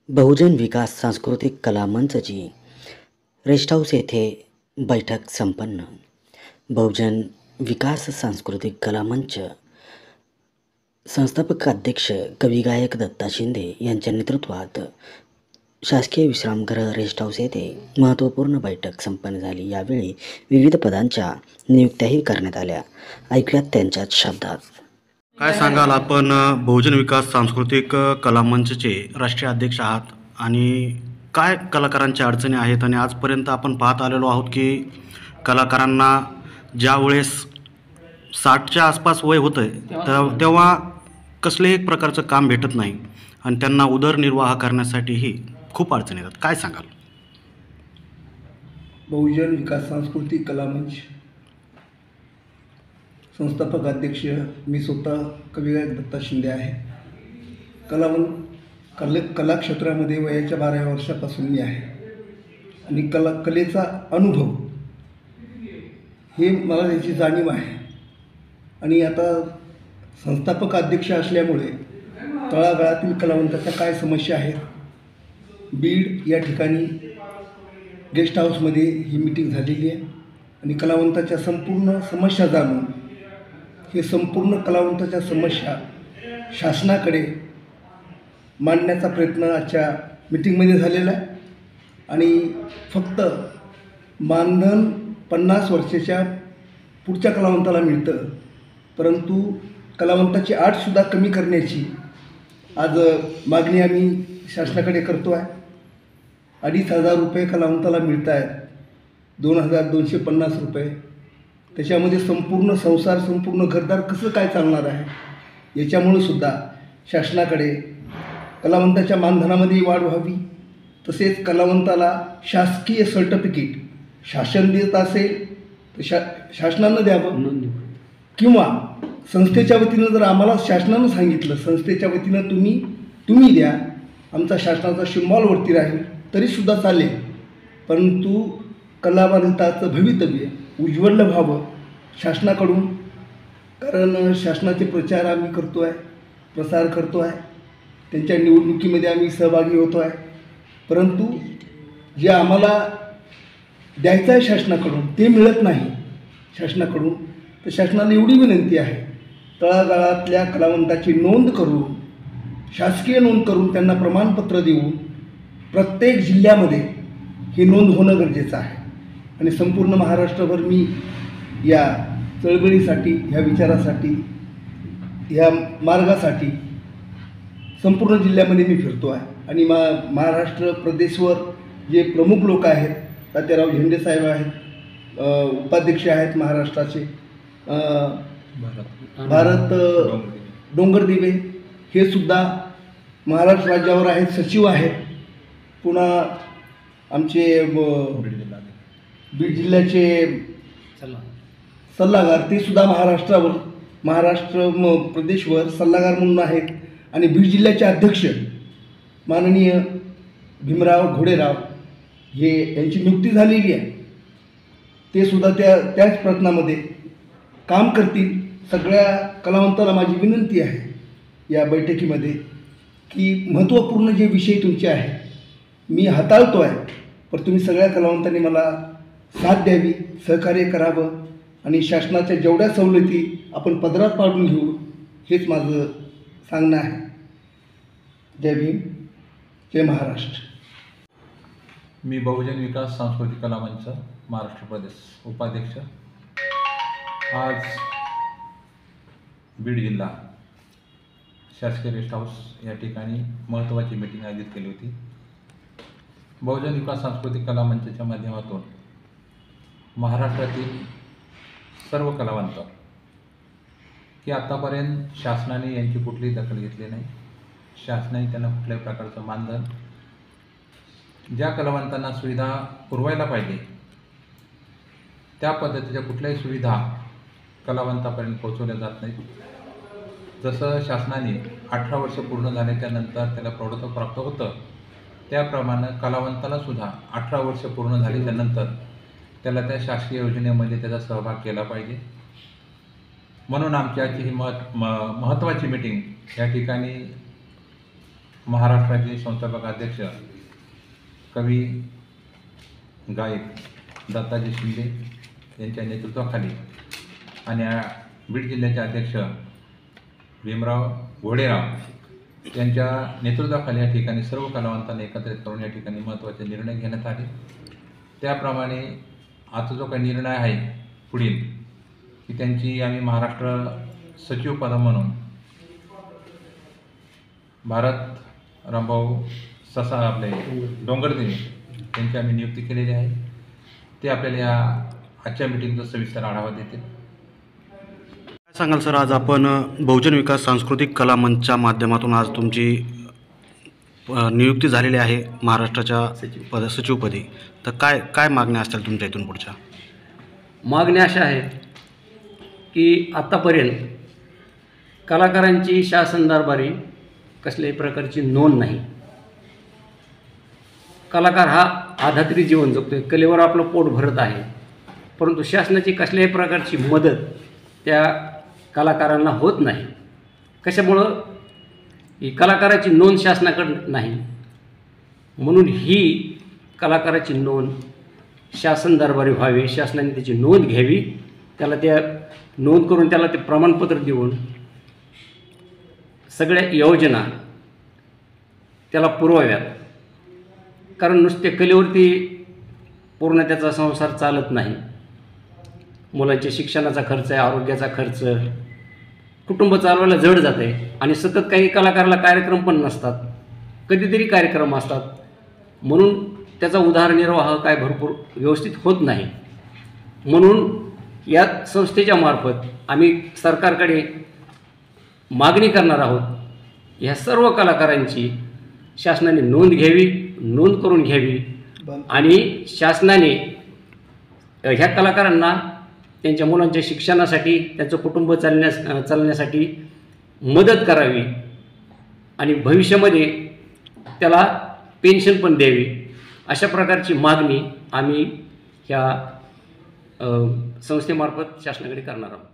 बहुजन विकास सांस्कृतिक कला मंचची rest house येथे बैठक संपन्न. बहुजन विकास सांस्कृतिक कला मंच संस्थापक अध्यक्ष कवी गायक दत्ता शिंदे यांच्या नेतृत्वात शासकीय विश्रामगृह रेस्ट हाऊस येथे महत्त्वपूर्ण बैठक संपन्न झाली. यावेळी विविध पदांच्या नियुक्त्याही करण्यात आल्या. ऐकूयात त्यांच्याच शब्दात. काय सांगाल, आपण बहुजन विकास सांस्कृतिक कला मंचचे राष्ट्रीय अध्यक्ष आहात आणि काय कलाकारांच्या अडचणी आहेत आणि आजपर्यंत आपण पाहत आलेलो आहोत की कलाकारांना ज्या वेळेस 60च्या आसपास वय होतं तेव्हा कसल्याही प्रकारचं काम भेटत नाही आणि त्यांना उदरनिर्वाह करण्यासाठीही खूप अडचणी येतात. काय सांगाल? बहुजन विकास सांस्कृतिक कला मंच संस्थापक अध्यक्ष मी स्वतः कवी गायक दत्ता शिंदे आहे. कला क्षेत्रामध्ये वयाच्या 12व्या वर्षापासून मी आहे आणि कलेचा अनुभव हे मला त्याची जाणीव आहे. आणि आता संस्थापक अध्यक्ष असल्यामुळे तळागाळातील कलावंताच्या काय समस्या आहेत, बीड या ठिकाणी गेस्ट हाऊसमध्ये ही मीटिंग झालेली आहे आणि कलावंताच्या संपूर्ण समस्या जाणून हे संपूर्ण कलावंताच्या समस्या शासनाकडे मांडण्याचा प्रयत्न आजच्या मीटिंगमध्ये झालेला आहे. आणि फक्त मानधन 50 वर्षाच्या पुढच्या कलावंताला मिळतं, परंतु कलावंताची आठसुद्धा कमी करण्याची आज मागणी आम्ही शासनाकडे करतो आहे. 2,500 रुपये कलावंताला मिळत आहेत, 2,250 रुपये. त्याच्यामध्ये संपूर्ण संसार, संपूर्ण घरदार कसं काय चालणार आहे? याच्यामुळं सुद्धा शासनाकडे कलावंताच्या मानधनामध्ये वाढ व्हावी, तसेच कलावंताला शासकीय सर्टिफिकेट शासन देत असेल तर शासनानं द्यावं, किंवा संस्थेच्या वतीनं जर आम्हाला शासनानं सांगितलं संस्थेच्या वतीनं तुम्ही द्या, आमचा शासनाचा शिंबॉलवरती राहील तरीसुद्धा चालेल, परंतु कलावंताचं भवितव्य उज्ज्वल व्हावं शासनाकडून. कारण शासनाचे प्रचार आम्ही करतो आहे, प्रसार करतो आहे, त्यांच्या निवडणुकीमध्ये आम्ही सहभागी होतो आहे, परंतु जे आम्हाला द्यायचं आहे शासनाकडून ते मिळत नाही शासनाकडून. तर शासनाला एवढी विनंती आहे, तळागाळातल्या कलावंताची नोंद करून, शासकीय नोंद करून त्यांना प्रमाणपत्र देऊन प्रत्येक जिल्ह्यामध्ये ही नोंद होणं गरजेचं आहे. आणि संपूर्ण महाराष्ट्रभर मी या चळवळीसाठी, ह्या विचारासाठी, ह्या मार्गासाठी संपूर्ण जिल्ह्यामध्ये मी फिरतो आहे. आणि महाराष्ट्र प्रदेशवर जे प्रमुख लोक आहेत, तात्याराव झेंडे साहेब आहेत, उपाध्यक्ष आहेत महाराष्ट्राचे, भारत डोंगरदिवे हे सुद्धा महाराष्ट्र राज्यावर आहेत, सचिव आहेत. पुन्हा आमचे बीड जिल्ह्याचे सल्लागार ते सुद्धा महाराष्ट्र प्रदेशवर सल्लागार म्हणून आहेत. आणि बीड जिल्ह्याचे अध्यक्ष माननीय भीमराव घोडेराव हे यांची नियुक्ती झालेली आहे, ते सुद्धा त्याच प्रयत्नामध्ये काम करतील. सगळ्या कलावंताला माझी विनंती आहे या बैठकीमध्ये की महत्त्वपूर्ण जे विषय तुमचे आहेत मी हाताळतो आहे, पण तुम्ही सगळ्या कलावंतांनी मला साथ द्यावी, सहकार्य करावं आणि शासनाच्या जेवढ्या सवलती आपण पदरात पाडून घेऊ, हेच माझं सांगणं आहे. जय भीम, जय महाराष्ट्र. मी बहुजन विकास सांस्कृतिक कला मंच महाराष्ट्र प्रदेश उपाध्यक्ष. आज बीड जिल्हा शासकीय रेस्ट हाऊस या ठिकाणी महत्त्वाची मीटिंग आयोजित केली होती. बहुजन विकास सांस्कृतिक कला मंचच्या माध्यमातून महाराष्ट्रातील सर्व कलावंत की आत्तापर्यंत शासनाने यांची कुठलीही दखल घेतली नाही, शासनाने त्यांना कुठल्याही प्रकारचं मानधन, ज्या कलावंतांना सुविधा पुरवायला पाहिजे त्या पद्धतीच्या कुठल्याही सुविधा कलावंतापर्यंत पोहोचवल्या जात नाहीत. जसं शासनाने 18 वर्ष पूर्ण झाल्याच्या नंतर त्याला प्रौढत्व प्राप्त होतं, त्याप्रमाणे कलावंतालासुद्धा 18 वर्ष पूर्ण झाल्याच्या नंतर त्याला त्या शासकीय योजनेमध्ये त्याचा सहभाग केला पाहिजे. म्हणून आमची आजची ही महत्त्वाची मीटिंग या ठिकाणी महाराष्ट्राचे संस्थापक अध्यक्ष कवी गायक दत्ताजी शिंदे यांच्या नेतृत्वाखाली आणि बीड जिल्ह्याचे अध्यक्ष भीमराव घोडेराव यांच्या नेतृत्वाखाली या ठिकाणी सर्व कलावंतांना एकत्रित करून या ठिकाणी महत्त्वाचे निर्णय घेण्यात आले. त्याप्रमाणे आता जो काही निर्णय आहे पुढील की त्यांची आम्ही महाराष्ट्र सचिव पद म्हणून भारत रामभाऊ ससा आपले डोंगरदेवी यांची आम्ही नियुक्ती केलेली आहे. ते आपल्याला या आजच्या मिटिंगचा सविस्तर आढावा देते. काय सांगाल सर, आज आपण बहुजन विकास सांस्कृतिक कला मंचच्या माध्यमातून आज तुमची नियुक्ती झालेली आहे महाराष्ट्राच्या सचिवपदी, तर काय काय मागण्या असतील तुमच्या इथून पुढच्या? मागण्या अशा आहेत की आत्तापर्यंत कलाकारांची शासन दरबारी कसल्याही प्रकारची नोंद नाही. कलाकार हा आधात्री जीवन जगतोय, कलेवर आपलं पोट भरत आहे, परंतु शासनाची कसल्याही प्रकारची मदत त्या कलाकारांना होत नाही. कशामुळं? ही कलाकाराची नोंद शासनाकडं नाही. म्हणून ही कलाकाराची नोंद शासन दरबारी व्हावी, शासनाने त्याची नोंद घ्यावी, त्याला त्या नोंद करून त्याला ते प्रमाणपत्र देऊन सगळ्या योजना त्याला पुरवाव्यात. कारण नुसते कलेवरती पूर्ण त्याचा संसार चालत नाही. मुलांच्या शिक्षणाचा खर्च आहे, आरोग्याचा खर्च, कुटुंब चालवायला जड जात आहे. आणि सतत काही कलाकाराला कार्यक्रम पण नसतात, कधीतरी कार्यक्रम असतात, म्हणून त्याचा उदरनिर्वाह काय भरपूर व्यवस्थित होत नाही. म्हणून या संस्थेच्या मार्फत आम्ही सरकारकडे मागणी करणार आहोत, ह्या सर्व कलाकारांची शासनाने नोंद घ्यावी, नोंद करून घ्यावी आणि शासनाने ह्या कलाकारांना त्यांच्या मुलांच्या शिक्षणासाठी, त्यांचं कुटुंब चालण्यासाठी मदत करावी आणि भविष्यामध्ये त्याला पेन्शन पण द्यावी. अशा प्रकारची मागणी आम्ही ह्या संस्थेमार्फत शासनाकडे करणार आहोत.